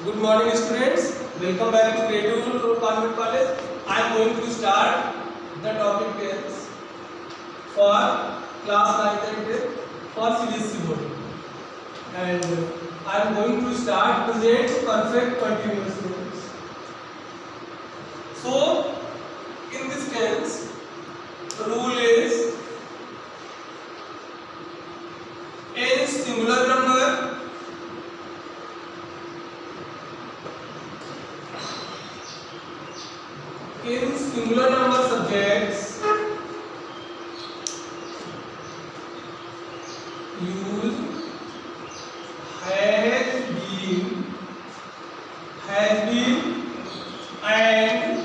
Good morning, students. Welcome back to Creative Convent College. I am going to start the topic is for class 9th and 10th for CBSE board, and I am going to start present perfect continuous tense. So, in this tense, the rule is in singular number. In singular number subjects, use has been, and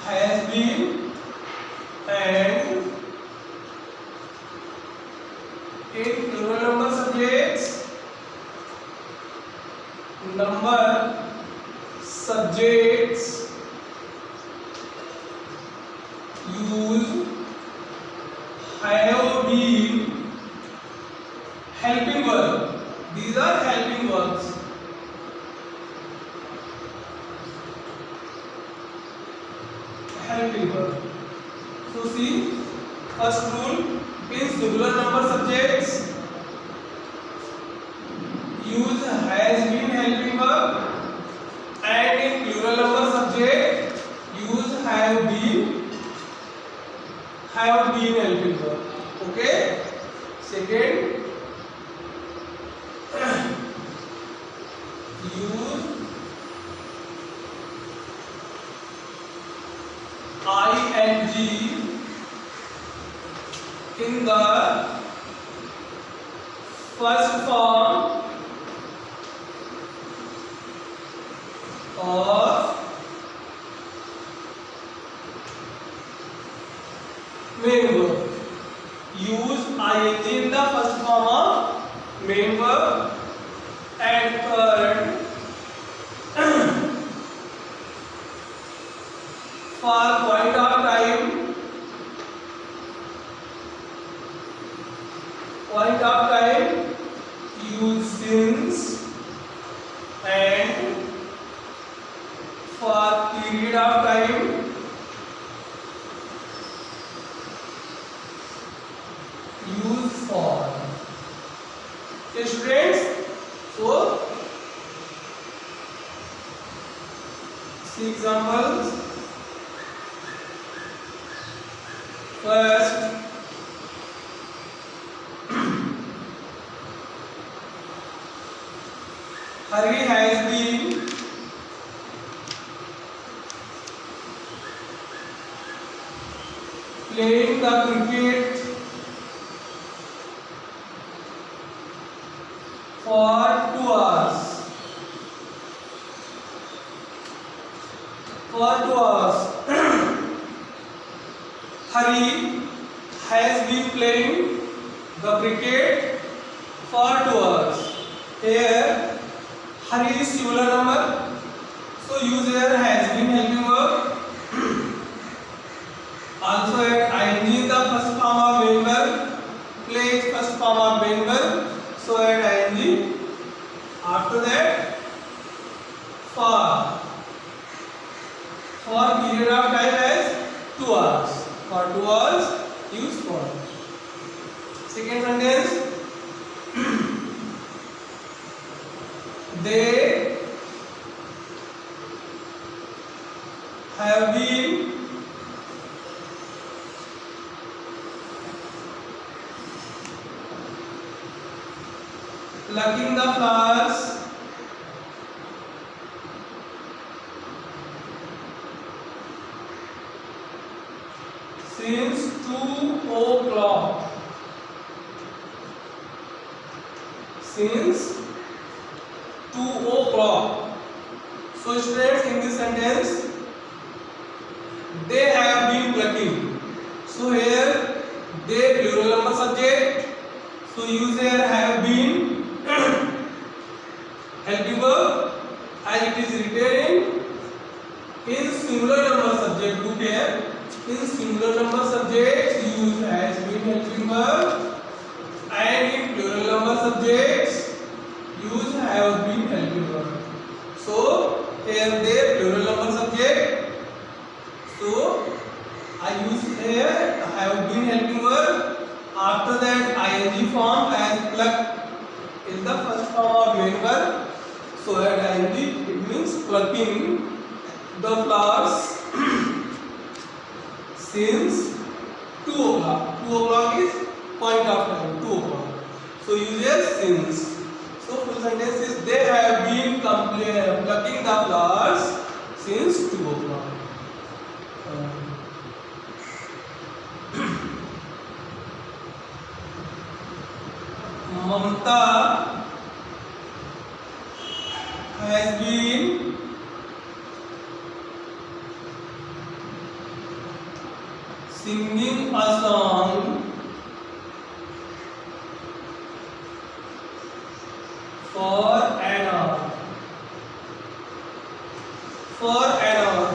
has been, and in plural number subjects, number subjects use have been, helping verb. These are helping verbs. Helping verb. So see, first rule, in singular number subjects use has been helping verb, and in plural number subject use have been helping verb. Okay. Second, use ing in the first form of main verb. Use ing in the first form of main verb. And third, for point of time, use since, and for period of time, use for. Okay, students, so see examples. First, Hari has been playing the cricket for 2 hours. Hari has been playing the cricket for 2 hours. Here, Hari is singular number, so use here has been helping verb. Also add ing in the first form of main verb, play is first form of main verb, so add ing. After that, for period of time as 2 hours. For 2 hours, use for. Second sentence, they have been plucking the flowers since 2 o'clock. Since 2 o'clock. So students, in this sentence, they have been plucking. So here, they plural number subject. So use here have been helping verb as it is written in singular number subject. Look here, in singular number subject use has been helping verb, and in plural number subjects use have been helping verb. So here they plural number subject. So I use here have been helping verb. After that ing form as pluck is the first form of main verb. So at ing it means plucking the flowers since 2 o'clock. 2 o'clock is point of time, 2 o'clock. So uses since. So full sentence is they have been plucking the flowers since 2 o'clock. Mamta has been singing a song for an hour. For an hour.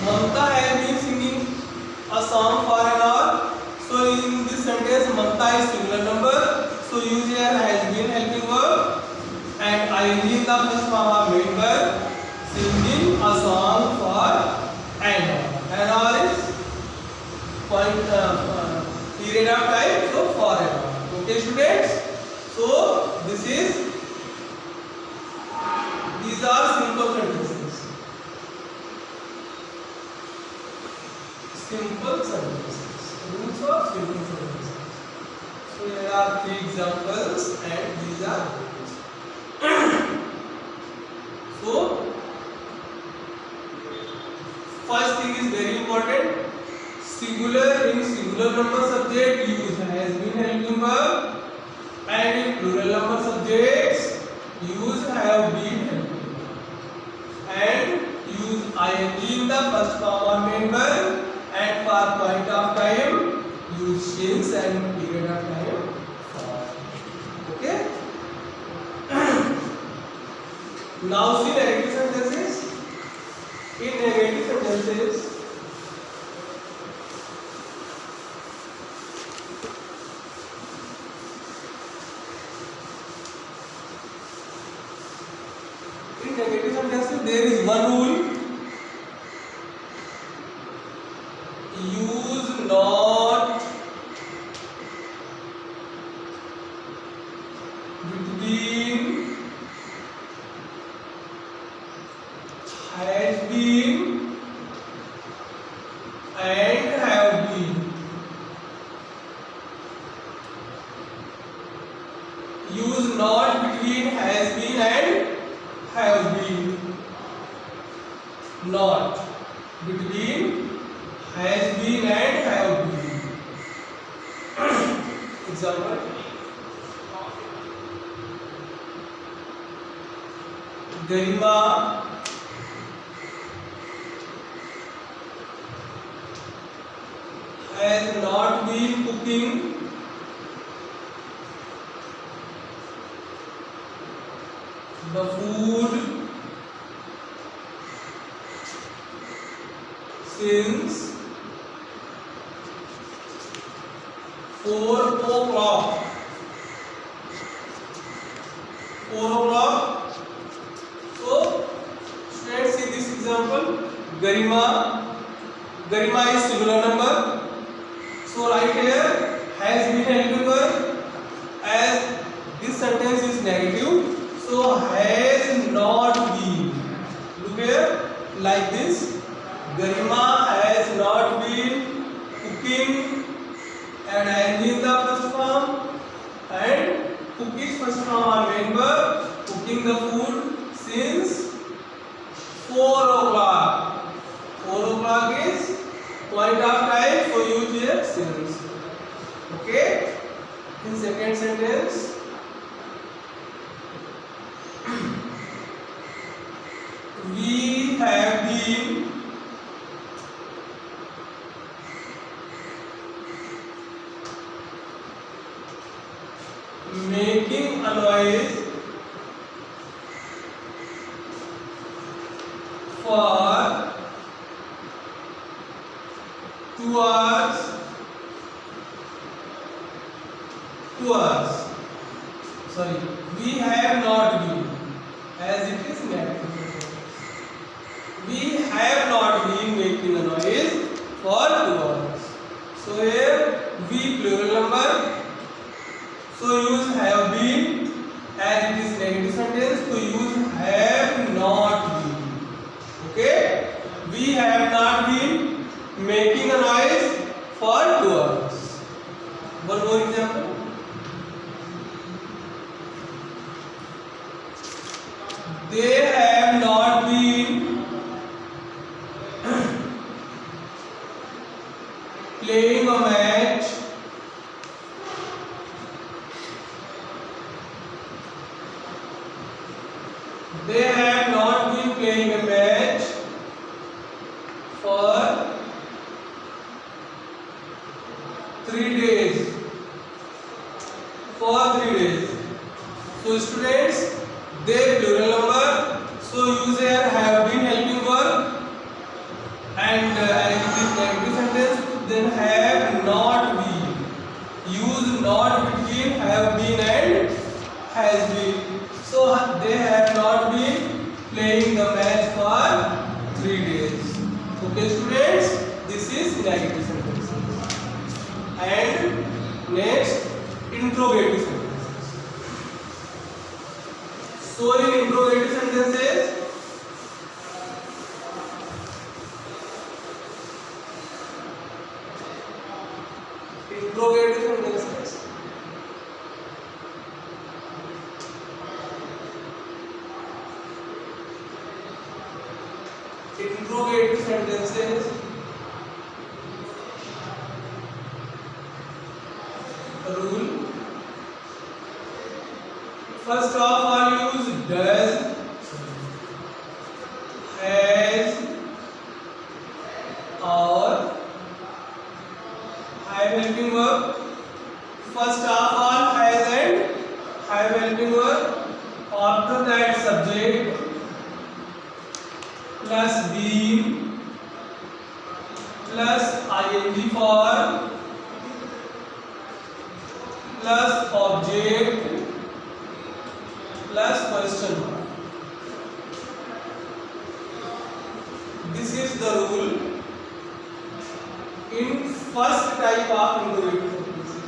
Mamta has been singing a song for an hour. So in this sentence, Mamta is singular number. So use here has been helping verb and ing is the first form of main verb. Singing a song for an hour. An hour is period of time. So for an hour. Okay, students. So these are simple sentences. Simple sentences. Rules of simple sentences. So here are 3 examples and these are rules. So first thing is very important. Singular in singular number subject use has been helping verb and in plural number subjects use have been helping verb and use ing in the first form of main verb and for point of time use since and period of time for. Okay. Now see negative sentences. In negative sentences there is one rule. Use not between has been and have been. Use not between has been and have been. Not between has been and have been. Example. Garima has not been cooking the food since 4 o'clock. 4 o'clock. So, students, see this example. Garima is singular number. So, right here has been helping verb as this sentence is negative. So, has not been. Look here, like this. Garima has not been cooking and ing is the first form and cook is first form are main verb. Cooking the food since 4 o'clock. 4 o'clock is point of time, so use here since. Okay. In second sentence, we have been making a noise for 2 hours. sorry, we have not been, as it is negative. We have not been making a noise for 2 hours. So here we plural number, so use have been, as it is negative sentence, so use have not been. Okay, we have not been making a noise for 2 hours. One more example. They have not been playing a match they have not been playing a match for 3 days. For 3 days. So students, they plural number, so use here have been helping verb, and as it is negative sentence, then have not been. Use not between have been and has been. So they have not been playing the match for 3 days. Okay students, this is negative sentence. And next, interrogative sentences. So in interrogative sentences, interrogative sentences, rule. First of all, use does, has, or have helping verb. First of all, has and have helping verb. After that, subject plus been plus ing form plus object plus question mark. This is the rule in first type of interrogative sentences.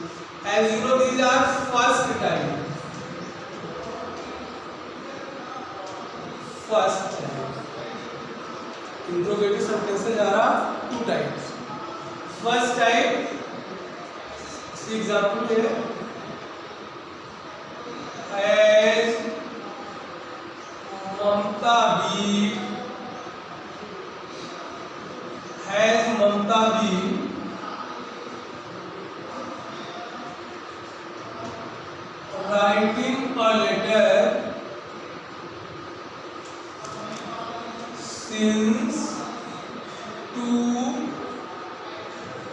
As you know, these are first type. First type. Interrogative sentences are 2 types. First type, see example here. As Mamta been, has Mamta been writing a letter since 2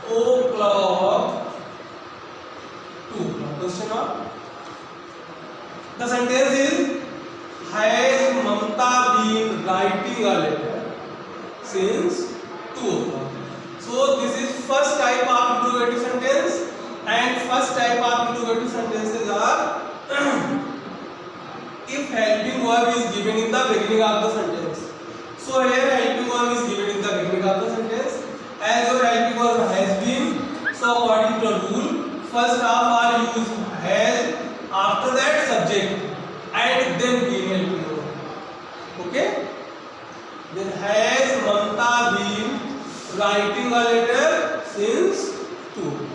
o'clock. 2 o'clock. Question mark. The sentence is, has Mamta been writing a letter since 2 o'clock. So this is first type of interrogative sentence, and first type of interrogative sentences are if helping verb is given in the beginning of the sentence. So here helping verb is given in the beginning of the sentence. As your helping verb has been, so according to the rule, first of all use has, after that subject, and then been helping verb. Okay? Then has Mamta been writing a letter since 2.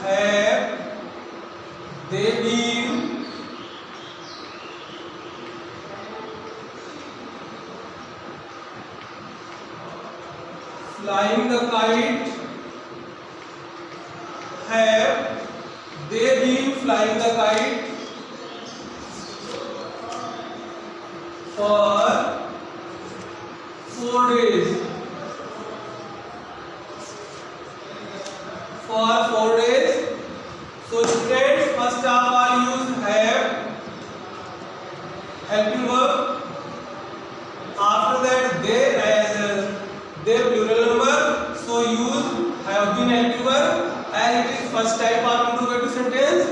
Have they been flying the kite? Have they been flying the kite for 4 days? For 4 days. So students, first of all use have helping verb. After that they, as they plural number, so use have been helping verb. as it is first type of interrogative sentence.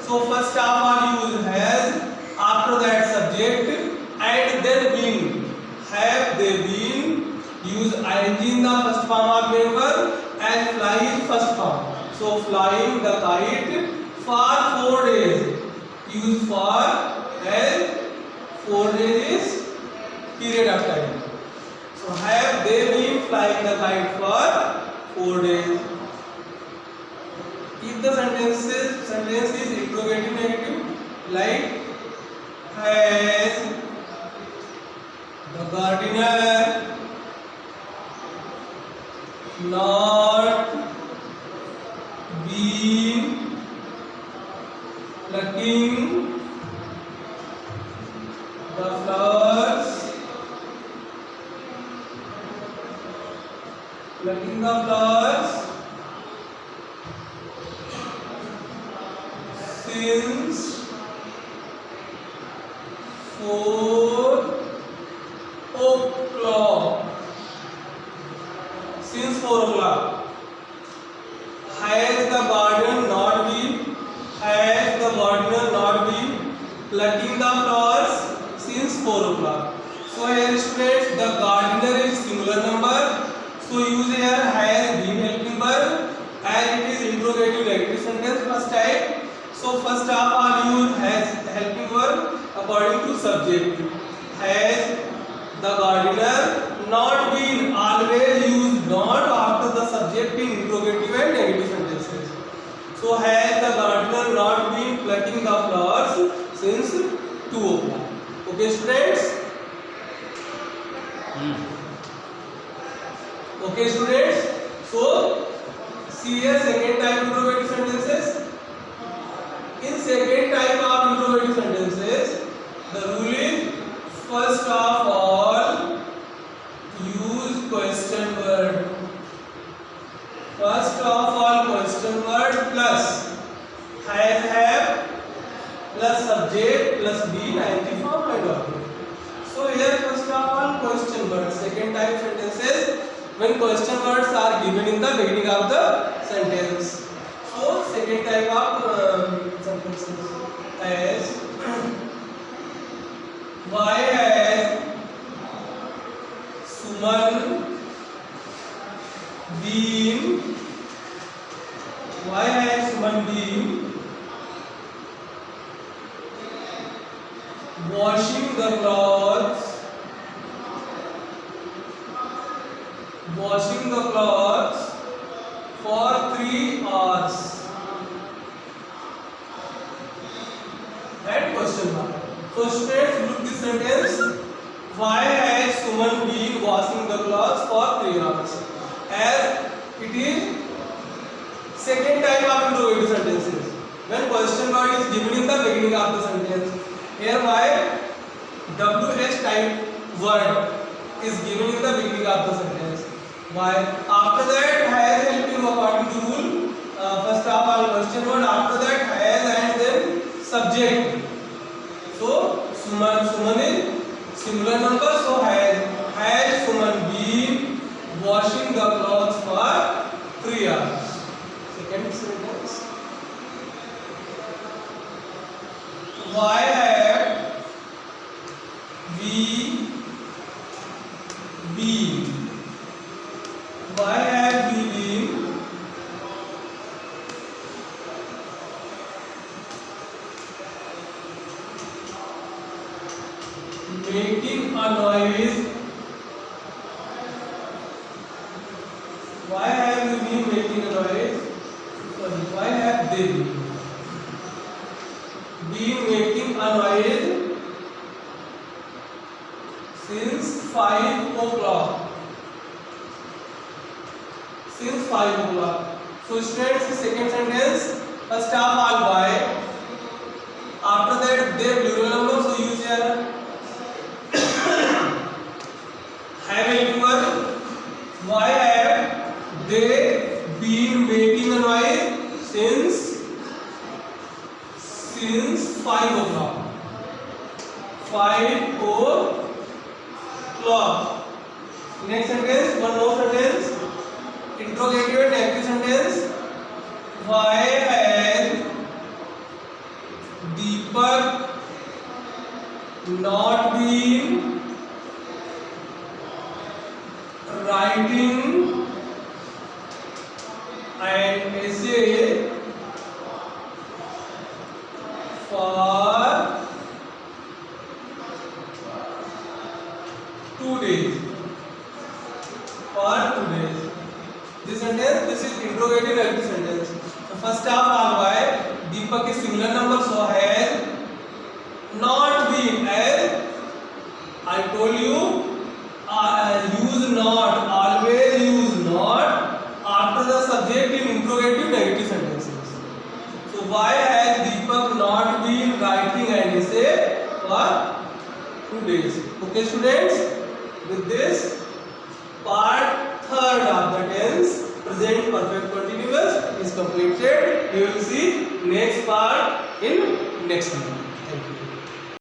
So first of all use has, after that subject, and then been. Have they been? Use ing in the first form of main verb and fly is first form. So flying the kite for 4 days. Use for as 4 days is period of time. So have they been flying the kite for 4 days? If the sentence is interrogative negative, like has the gardener not been plucking the flowers since 4 o'clock. Since 4 o'clock. Has the gardener not been plucking the flowers since 4 o'clock? So here students, the gardener is singular number. So use here has been helping verb as it is interrogative negative sentence first type. So first of all use has helping verb according to subject. Has the gardener not been, always use not after the subject in interrogative and negative sentences. So has the gardener not been plucking the flowers since 2 o'clock? Okay students? Okay students? So see here second type interrogative sentences. In second type of interrogative sentences, the rule is first of all use question word. First of all question word plus has, have, plus subject plus be, ing form and object. So here first of all question word. Second type sentences when question words are given in the beginning of the sentence. So second type of sentences as why has Suman been washing the clothes for 3 hours? That question mark. So students, look this sentence. Why has Suman been washing the clothes for 3 hours? As it is second type of interrogative sentences. When question word is given in the beginning of the sentence. Here why WH type word is given in the beginning of the sentence. Why? After that has helping according to rule. First of all question word, after that has and then subject. So Suman is singular number, so has Suman been washing the clothes for 3 hours? Second sentence. Why have we been making a noise? Why have we been making a noise? Sorry, why have they been making a noise since 5 o'clock? Since 5 o'clock. So students, second sentence, first of all why, after that they plural number, so use here have verb. Why have they been making a noise since 5 o'clock? 5 o'clock. Next sentence, one more sentence, interrogative and negative sentence. an essay for 2 days. For 2 days. This sentence, this is interrogative negative sentence. The first half all by Deepak is similar number, so has not been. As I told you, use not, always use not after the subject in interrogative negative sentences. So why has Deepak not been writing an essay for 2 days? Okay students, with this part third of the tense present perfect continuous is completed. We will see next part in next video. Thank you.